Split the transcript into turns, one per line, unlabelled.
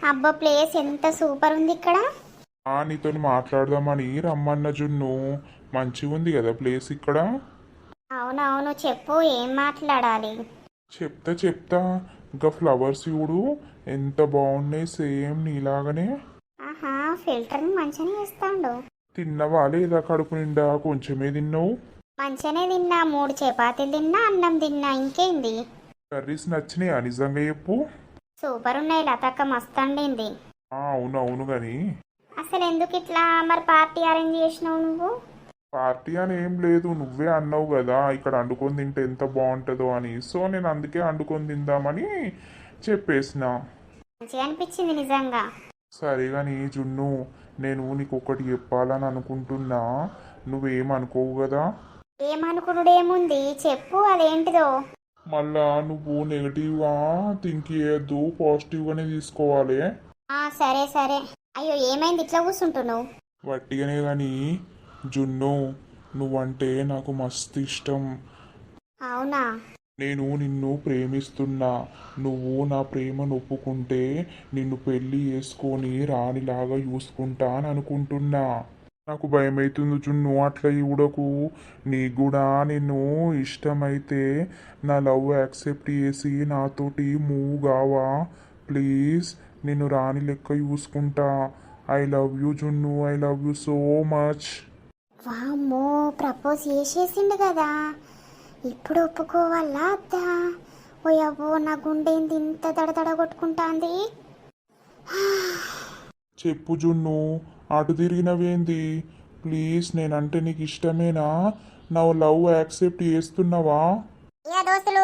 అబ్బా ప్లేస్ ఎంత సూపర్ ఉంది ఇక్కడ.
నీతో మాట్లాడదామని రమ్మన్న జున్ను. మంచిగా ఉంది కదా ప్లేస్ ఇక్కడ.
అవునవును, చెప్పు ఏం మాట్లాడాలి.
చెప్తా ఇంకా ఫ్లవర్స్ చూడు ఎంత బాగున్నాయి, సేమ్ నీలాగనే.
ఆహా, ఫిల్టర్ని మంచిగానే ఇస్తాండు.
తిన్నవా లేదా? కడుపు నిండా కొంచెమే తిన్నావు.
మంచిగానే తిన్నా, 3 చపాతీలు తిన్నా, అన్నం తిన్నా, ఇంకేంది.
కర్రీస్ నచ్చినాయా నిజంగా చెప్పు?
సూపర్ ఉన్నాయి, లతక్క మస్తు అండింది.
అవును గాని
అసలు ఎందుకు ఇట్లా మరి పార్టీ అరేంజ్ చేసినావు నువ్వు?
పార్టీ అని ఏం లేదు, నువ్వే అన్నావు కదా ఇక్కడ వండుకొని తింటే ఎంత బాగుంటుందో అని. సో నేను అందుకే వండుకొని తిందామని చెప్పేసిన.
మంచిగా అనిపించింది నిజంగా.
సరే కానీ జున్ను, నేను నీకు ఒకటి చెప్పాలని అనుకుంటున్నా, నువ్వేమనుకోవు కదా?
ఏమనుకునుడేముంది, చెప్పు అదేంటిదో.
మళ్ళా నువ్వు నెగిటివ్గా థింక్ చేయొద్దు, పాజిటివ్గానే తీసుకోవాలి.
సరే సరే. అయ్యో ఏమైంది ఇట్లా కూర్చుంటున్నావు?
వట్టిగానే కానీ జున్ను, నువ్వంటే నాకు మస్తు ఇష్టం.
అవునా?
నేను నిన్ను ప్రేమిస్తున్నా. నువ్వు నా ప్రేమను ఒప్పుకుంటే నిన్ను పెళ్లి చేసుకొని రాణిలాగా చూసుకుంటా అని అనుకుంటున్నా. నాకు భయమవుతుంది జున్ను, అట్లా ఇవ్వడకు. నీకు కూడా నిన్ను ఇష్టమైతే నా లవ్ యాక్సెప్ట్ చేసి నాతోటి మూవ్ కావా ప్లీజ్? నిన్ను రాణి లెక్క చూసుకుంటా. ఐ లవ్ యూ జున్ను, I love you so much.
వామ్మో, ప్రపోజ్ చేసేసిండు కదా, ఇప్పుడు ఒప్పుకోవాలా అద్దా? ఓయబ్బో, నా గుండె ఏంది ఇంత దడదడ కొట్టుకుంటాంది.
చెప్పు జున్ను, అటు తిరిగినవేంది? ప్లీజ్, నేనంటే నీకు ఇష్టమేనా? నా లవ్ యాక్సెప్ట్ చేస్తున్నావా?
దోస్తులు